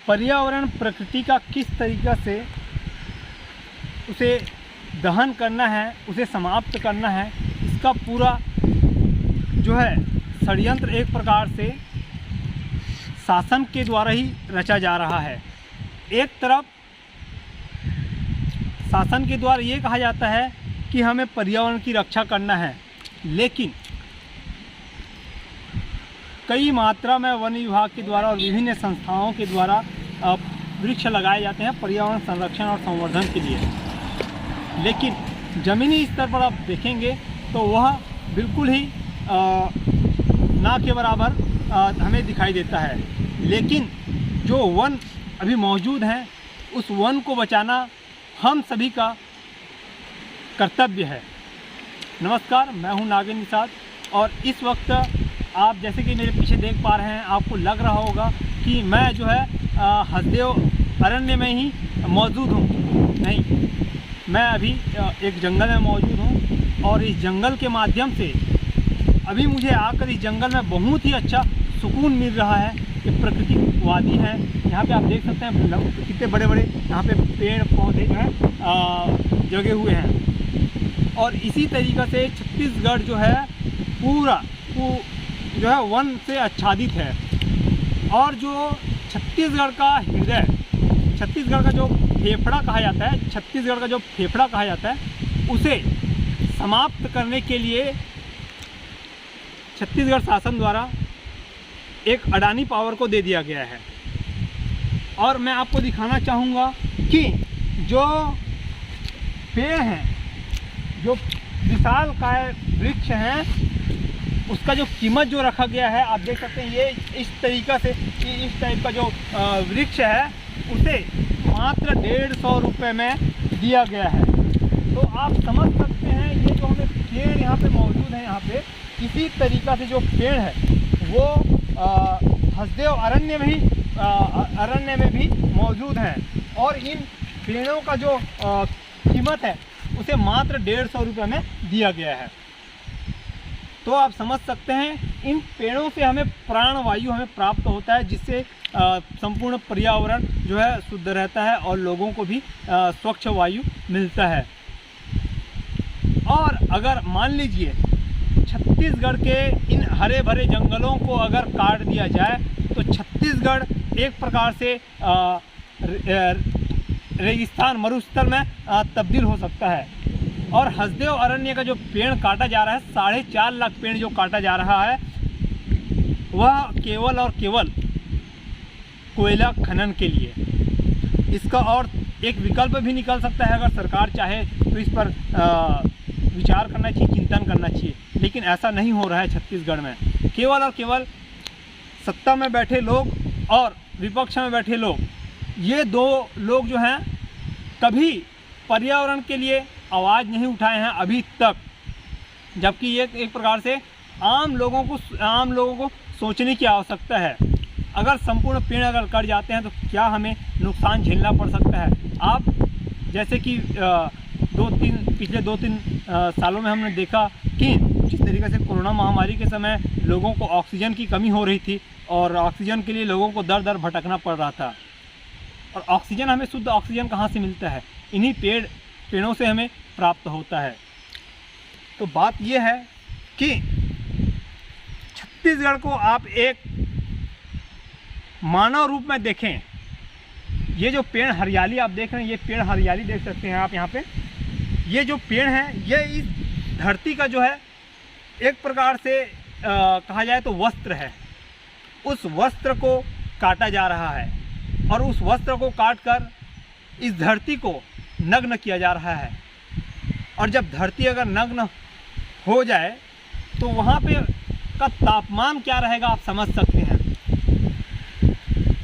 पर्यावरण प्रकृति का किस तरीक़ा से उसे दहन करना है, उसे समाप्त करना है, इसका पूरा जो है षड्यंत्र एक प्रकार से शासन के द्वारा ही रचा जा रहा है। एक तरफ शासन के द्वारा ये कहा जाता है कि हमें पर्यावरण की रक्षा करना है, लेकिन कई मात्रा में वन विभाग के द्वारा और विभिन्न संस्थाओं के द्वारा वृक्ष लगाए जाते हैं पर्यावरण संरक्षण और संवर्धन के लिए, लेकिन ज़मीनी स्तर पर आप देखेंगे तो वह बिल्कुल ही ना के बराबर हमें दिखाई देता है। लेकिन जो वन अभी मौजूद हैं उस वन को बचाना हम सभी का कर्तव्य है। नमस्कार, मैं हूं नागेंद्र निषाद और इस वक्त आप जैसे कि मेरे पीछे देख पा रहे हैं, आपको लग रहा होगा कि मैं जो है हसदेव अरण्य में ही मौजूद हूं। नहीं, मैं अभी एक जंगल में मौजूद हूं और इस जंगल के माध्यम से अभी मुझे आकर इस जंगल में बहुत ही अच्छा सुकून मिल रहा है। कि प्रकृति वादी है, यहाँ पे आप देख सकते हैं कितने बड़े बड़े यहाँ पे पेड़ पौधे जो हैं जगे हुए हैं। और इसी तरीक़ा से छत्तीसगढ़ जो है पूरा जो है वन से आच्छादित है। और जो छत्तीसगढ़ का हृदय, छत्तीसगढ़ का जो फेफड़ा कहा जाता है, छत्तीसगढ़ का जो फेफड़ा कहा जाता है, उसे समाप्त करने के लिए छत्तीसगढ़ शासन द्वारा एक अडानी पावर को दे दिया गया है। और मैं आपको दिखाना चाहूँगा कि जो पेड़ हैं, जो विशालकाय वृक्ष हैं, उसका जो कीमत जो रखा गया है, आप देख सकते हैं ये इस तरीक़ा से कि इस टाइप का जो वृक्ष है उसे मात्र 150 रुपये में दिया गया है। तो आप समझ सकते हैं ये जो हमें पेड़ यहाँ पे मौजूद है, यहाँ पे इसी तरीक़ा से जो पेड़ है वो हसदेव अरण्य में भी मौजूद हैं। और इन पेड़ों का जो कीमत है उसे मात्र 150 रुपये में दिया गया है। तो आप समझ सकते हैं इन पेड़ों से हमें प्राणवायु हमें प्राप्त होता है, जिससे संपूर्ण पर्यावरण जो है शुद्ध रहता है और लोगों को भी स्वच्छ वायु मिलता है। और अगर मान लीजिए छत्तीसगढ़ के इन हरे भरे जंगलों को अगर काट दिया जाए तो छत्तीसगढ़ एक प्रकार से रेगिस्तान मरुस्थल में तब्दील हो सकता है। और हसदेव अरण्य का जो पेड़ काटा जा रहा है, 4.5 लाख पेड़ जो काटा जा रहा है, वह केवल और केवल कोयला खनन के लिए। इसका और एक विकल्प भी निकल सकता है, अगर सरकार चाहे तो इस पर विचार करना चाहिए, चिंतन करना चाहिए, लेकिन ऐसा नहीं हो रहा है छत्तीसगढ़ में। केवल और केवल सत्ता में बैठे लोग और विपक्ष में बैठे लोग, ये दो लोग जो हैं कभी पर्यावरण के लिए आवाज़ नहीं उठाए हैं अभी तक। जबकि ये एक प्रकार से आम लोगों को सोचने की आवश्यकता है। अगर संपूर्ण पेड़ अगर कट जाते हैं तो क्या हमें नुकसान झेलना पड़ सकता है। आप जैसे कि पिछले 2-3 सालों में हमने देखा कि जिस तरीके से कोरोना महामारी के समय लोगों को ऑक्सीजन की कमी हो रही थी और ऑक्सीजन के लिए लोगों को दर दर भटकना पड़ रहा था। और ऑक्सीजन, हमें शुद्ध ऑक्सीजन कहाँ से मिलता है? इन्हीं पेड़ों से हमें प्राप्त होता है। तो बात यह है कि छत्तीसगढ़ को आप एक मानव रूप में देखें। ये जो पेड़ हरियाली आप देख रहे हैं, ये पेड़ हरियाली देख सकते हैं आप यहाँ पे। ये जो पेड़ हैं ये इस धरती का जो है एक प्रकार से कहा जाए तो वस्त्र है। उस वस्त्र को काटा जा रहा है और उस वस्त्र को काट कर इस धरती को नग्न किया जा रहा है। और जब धरती अगर नग्न हो जाए तो वहाँ पे का तापमान क्या रहेगा आप समझ सकते हैं।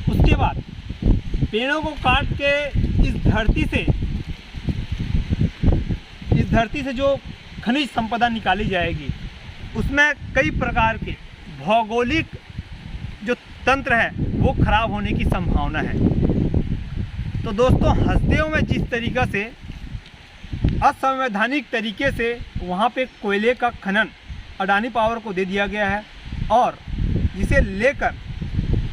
उसके बाद पेड़ों को काट के इस धरती से जो खनिज संपदा निकाली जाएगी, उसमें कई प्रकार के भौगोलिक जो तंत्र है वो खराब होने की संभावना है। तो दोस्तों, हसदेव में जिस तरीक़ा से असंवैधानिक तरीके से वहाँ पे कोयले का खनन अडानी पावर को दे दिया गया है और जिसे लेकर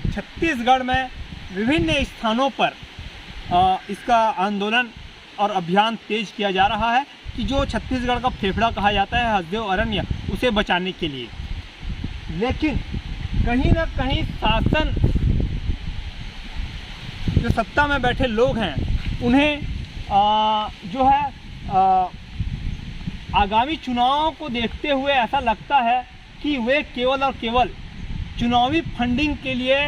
छत्तीसगढ़ में विभिन्न स्थानों पर इसका आंदोलन और अभियान तेज किया जा रहा है कि जो छत्तीसगढ़ का फेफड़ा कहा जाता है हसदेव अरण्य, उसे बचाने के लिए। लेकिन कहीं ना कहीं शासन, जो सत्ता में बैठे लोग हैं, उन्हें जो है आगामी चुनाव को देखते हुए ऐसा लगता है कि वे केवल और केवल चुनावी फंडिंग के लिए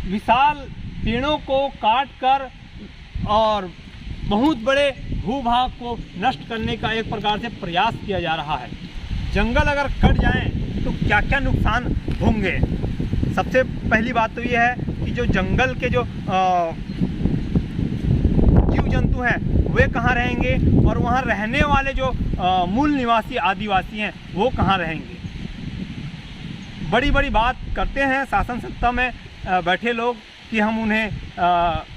विशाल पेड़ों को काट कर और बहुत बड़े भूभाग को नष्ट करने का एक प्रकार से प्रयास किया जा रहा है। जंगल अगर कट जाएं तो क्या क्या नुकसान होंगे। सबसे पहली बात तो ये है कि जो जंगल के जो जीव जंतु हैं वे कहाँ रहेंगे, और वहाँ रहने वाले जो मूल निवासी आदिवासी हैं वो कहाँ रहेंगे। बड़ी बड़ी बात करते हैं शासन सत्ता में बैठे लोग कि हम उन्हें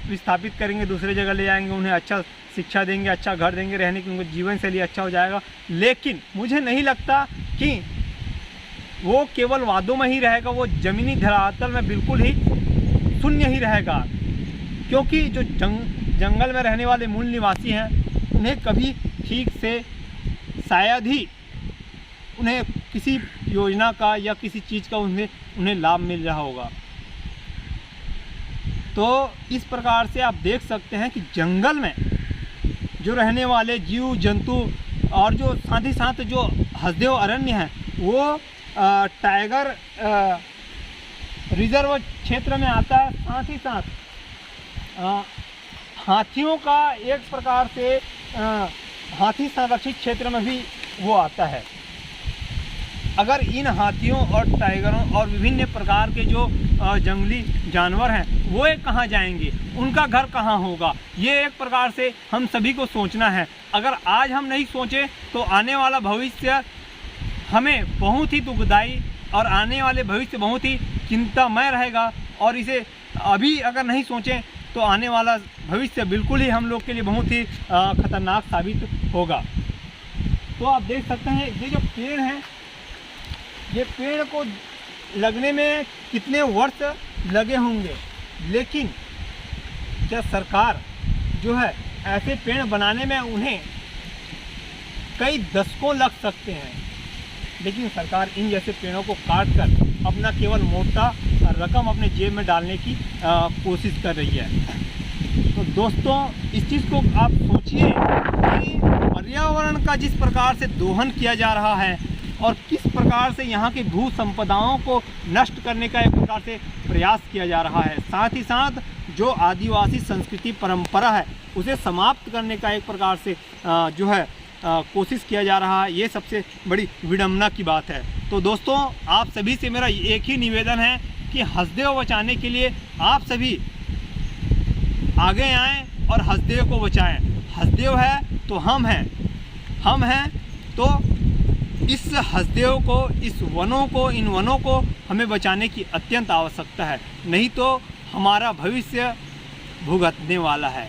विस्थापित करेंगे, दूसरे जगह ले जाएंगे, उन्हें अच्छा शिक्षा देंगे, अच्छा घर देंगे, रहने की उनकी जीवन शैली अच्छा हो जाएगा। लेकिन मुझे नहीं लगता कि वो केवल वादों में ही रहेगा, वो ज़मीनी धरातल में बिल्कुल ही शून्य ही रहेगा। क्योंकि जो जंगल में रहने वाले मूल निवासी हैं उन्हें कभी ठीक से शायद ही उन्हें किसी योजना का या किसी चीज़ का उन्हें लाभ मिल रहा होगा। तो इस प्रकार से आप देख सकते हैं कि जंगल में जो रहने वाले जीव जंतु और जो साथ ही साथ जो हसदेव अरण्य हैं वो टाइगर रिजर्व क्षेत्र में आता है। साथ ही साथ हाथियों का एक प्रकार से हाथी संरक्षित क्षेत्र में भी वो आता है। अगर इन हाथियों और टाइगरों और विभिन्न प्रकार के जो जंगली जानवर हैं वो कहाँ जाएंगे, उनका घर कहाँ होगा, ये एक प्रकार से हम सभी को सोचना है। अगर आज हम नहीं सोचें तो आने वाला भविष्य हमें बहुत ही दुखदायी और आने वाले भविष्य बहुत ही चिंतामय रहेगा। और इसे अभी अगर नहीं सोचें तो आने वाला भविष्य बिल्कुल ही हम लोग के लिए बहुत ही खतरनाक साबित होगा। तो आप देख सकते हैं ये जो पेड़ हैं, ये पेड़ को लगने में कितने वर्ष लगे होंगे, लेकिन क्या सरकार जो है ऐसे पेड़ बनाने में उन्हें कई दशकों लग सकते हैं, लेकिन सरकार इन जैसे पेड़ों को काट कर अपना केवल मोटा रकम अपने जेब में डालने की कोशिश कर रही है। तो दोस्तों इस चीज़ को आप सोचिए कि पर्यावरण का जिस प्रकार से दोहन किया जा रहा है और किस प्रकार से यहाँ की भू संपदाओं को नष्ट करने का एक प्रकार से प्रयास किया जा रहा है। साथ ही साथ जो आदिवासी संस्कृति परंपरा है उसे समाप्त करने का एक प्रकार से जो है कोशिश किया जा रहा है। ये सबसे बड़ी विडंबना की बात है। तो दोस्तों आप सभी से मेरा एक ही निवेदन है कि हसदेव बचाने के लिए आप सभी आगे आएँ और हसदेव को बचाएं। हसदेव है तो हम हैं तो इस हसदेव को, इस वनों को, इन वनों को हमें बचाने की अत्यंत आवश्यकता है, नहीं तो हमारा भविष्य भुगतने वाला है।